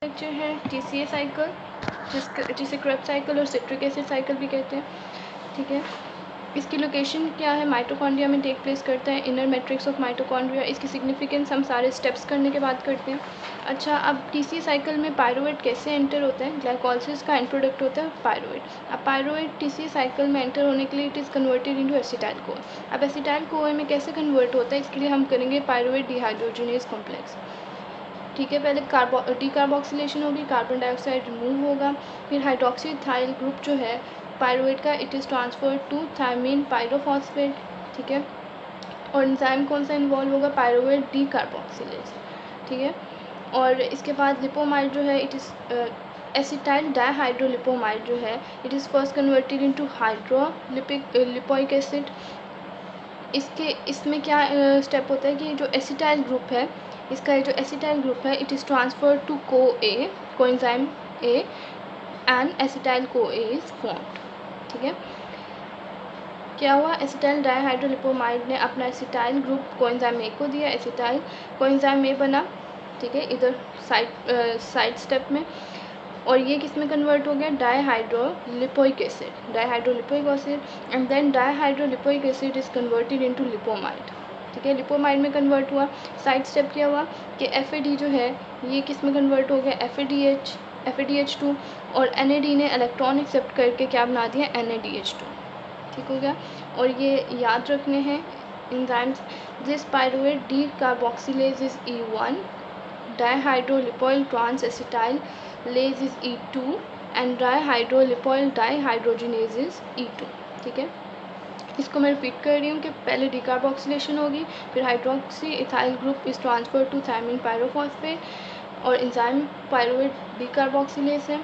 Lecture है TCA cycle, जिसे Krebs cycle और सिट्रिक एसिड साइकिल भी कहते हैं। ठीक है, इसकी लोकेशन क्या है, माइटोकॉन्ड्रिया में टेक प्लेस करता है, इनर मैट्रिक्स ऑफ माइटोकॉन्ड्रिया। इसकी सिग्निफिकेंस हम सारे स्टेप्स करने के बाद करते हैं। अच्छा, अब TCA साइकिल में पायरुवेट कैसे एंटर होता है? ग्लाइकोलाइसिस का एंड प्रोडक्ट होता है पायरुवेट। अब पायरुवेट TCA साइकिल में एंटर होने के लिए it is converted into acetyl CoA. अब एसिटाइल कोआ में कैसे कन्वर्ट होता है, इसके लिए हम करेंगे पायरुवेट डिहाइड्रोजनेज कॉम्प्लेक्स। ठीक है, पहले डीकार्बोक्सिलेशन होगी, कार्बन डाइऑक्साइड रिमूव होगा, फिर हाइड्रोक्सी इथाइल ग्रुप जो है पायरुवेट का it is transferred to thiamine pyrophosphate. ठीक है, और एंजाइम कौन सा इन्वॉल्व होगा, पायरुवेट डीकार्बोक्सिलेज। ठीक है, और इसके बाद लिपोमाइड जो है इट इज़ एसिटाइल डाइहाइड्रोलिपोमाइड जो है it is first converted into lipoic acid. इसमें क्या स्टेप होता है कि जो एसिटाइल ग्रुप है, इसका जो एसिटाइल ग्रुप है it is transferred to coenzyme A and acetyl CoA is formed. ठीक है, क्या हुआ, एसिटाइल डाइहाइड्रोलिपोमाइड ने अपना एसिटाइल ग्रुप कोएंजाइम ए को दिया, एसिटाइल कोएंजाइम ए बना। ठीक है, इधर साइड स्टेप में, और ये किस में कन्वर्ट हो गया, dihydrolipoic acid and then dihydrolipoic acid is converted into lipoamide. ठीक है, लिपोमाइड में कन्वर्ट हुआ। साइड स्टेप क्या हुआ कि FAD जो है ये किस में कन्वर्ट हो गया, FADH2, और NAD ने इलेक्ट्रॉन एक्सेप्ट करके क्या बना दिया, NADH2। ठीक हो गया, और ये याद रखने हैं enzymes, this pyruvate decarboxylase is E1, dihydrolipoyl transacetylase is E2 and dihydrolipoyl dehydrogenase is E2। ठीक है, इसको मैं रिपीट कर रही हूँ कि पहले डीकार्बोक्सिलेशन होगी, फिर hydroxy ethyl group is transfer to thiamine pyrophosphate, और एंजाइम पायरुवेट डीकार्बोक्सिलेज है।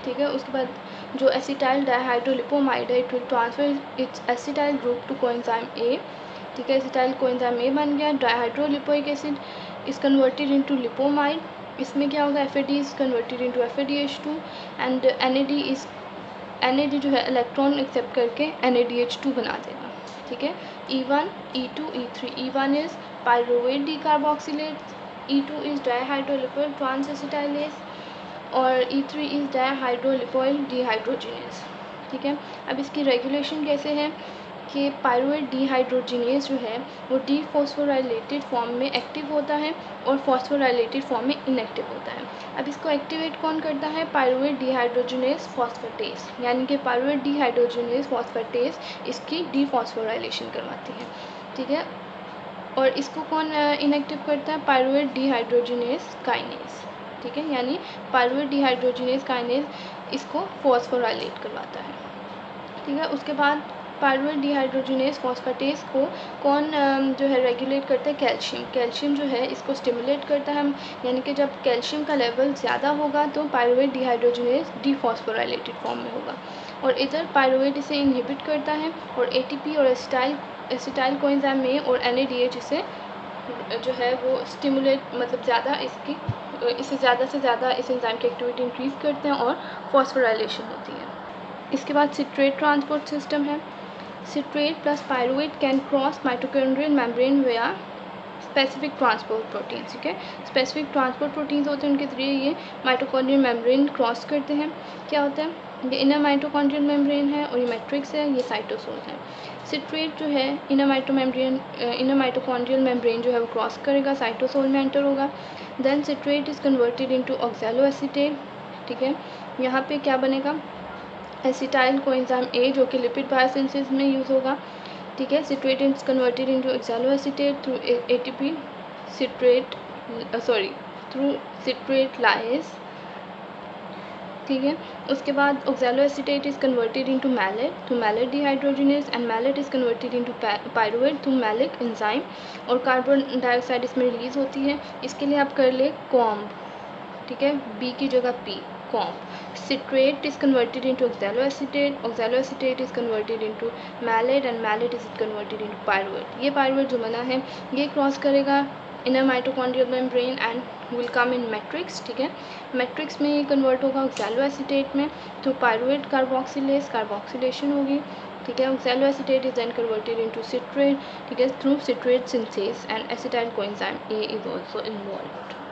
ठीक है, उसके बाद जो एसिटाइल डाइहाइड्रोलिपोमाइड है it will transfer its acetyl group to coenzyme A. ठीक है, एसिटाइल कोएंजाइम ए बन गया, dihydrolipoic acid is converted into lipoamide. इसमें क्या होगा, FAD is converted into FADH2 and NAD जो है इलेक्ट्रॉन एक्सेप्ट करके NADH2 बना देगा। ठीक है, E1, E2, E3। E1 is pyruvate decarboxylase, E2 is dihydrolipoyl transacetylase, और E3 इज डाइहाइड्रोलिपोइल डिहाइड्रोजिनेज। ठीक है, अब इसकी रेगुलेशन कैसे है कि पायरुवेट डिहाइड्रोजिनेज जो है वो डीफॉस्फोराइलेटेड फॉर्म में एक्टिव होता है और फॉस्फोराइलेटेड फॉर्म में इनएक्टिव होता है। अब इसको एक्टिवेट कौन करता है, पायरुवेट डिहाइड्रोजिनेज फॉस्फेटेज, यानी कि पायरुवेट डिहाइड्रोजिनेज फॉस्फेटेज इसकी डीफॉस्फोराइलेशन करवाती है। ठीक है, और इसको कौन इनएक्टिव करता है, पायरुवेट डिहाइड्रोजिनेज काइनेज। ठीक है, यानी पायरुवेट डिहाइड्रोजिनेज काइनेज इसको फॉस्फोराइलेट करवाता है। ठीक है, उसके बाद पायरुवेट डिहाइड्रोजिनेज फॉस्फेटेज को कौन जो है रेगुलेट करता है, कैल्शियम जो है इसको स्टिमुलेट करता है, यानी कि जब कैल्शियम का लेवल ज़्यादा होगा तो पायरुवेट डिहाइड्रोजिनेज डीफॉस्फोराइलेटेड फॉर्म में होगा, और इधर पायरुवेट इसे इनहिबिट करता है, और ATP और एसिटाइल कोएंजाइम में और NADH इसे जो है वो स्टिमुलेट, मतलब ज़्यादा इससे ज़्यादा से ज़्यादा इस एंजाइम की एक्टिविटी इंक्रीज़ करते हैं और फॉस्फोराइलेशन होती है। इसके बाद सिट्रेट ट्रांसपोर्ट सिस्टम है। Citrate plus pyruvate can cross mitochondrial membrane विया स्पेसिफिक ट्रांसपोर्ट प्रोटीन्स। ठीक है, स्पेसिफिक ट्रांसपोर्ट प्रोटीन्स होते हैं, उनके जरिए ये माइटोकॉन्ड्रियल मेम्ब्रेन क्रॉस करते हैं। क्या होता है, ये इनर माइटोकॉन्ड्रियल मेम्ब्रेन है और ये मैट्रिक्स है, ये साइटोसोल है। सिट्रेट जो है इनर माइटोकॉन्ड्रियल मेम्ब्रेन जो है वो क्रॉस करेगा, साइटोसोल में एंटर होगा, then citrate is converted into oxaloacetate. ठीक है, यहाँ पे क्या बनेगा, एसिटाइल कोएंजाइम ए जो कि लिपिड बायोसिंथेसिस में यूज़ होगा। ठीक है, citrate is converted into oxaloacetate through ATP through citrate lyase. ठीक है, उसके बाद oxaloacetate is converted into malate through malate dehydrogenase and malate is converted into pyruvate through malic enzyme, और कार्बन डाइऑक्साइड इसमें रिलीज होती है। इसके लिए आप कर ले कॉम्ब। ठीक है, B की जगह P, comb. Citrate is converted into oxaloacetate is converted into malate and malate is converted into pyruvate. ये पायरुवेट जो बना है ये क्रॉस करेगा inner mitochondrial membrane and will come in matrix. ठीक है, मैट्रिक्स में ये कन्वर्ट होगा ऑक्सैलोएसीटेट में थ्रू पायरुवेट कार्बोक्सिलेशन होगी। ठीक है, oxaloacetate is then converted into citrate. ठीक है, through citrate synthase and acetyl coenzyme A is also involved.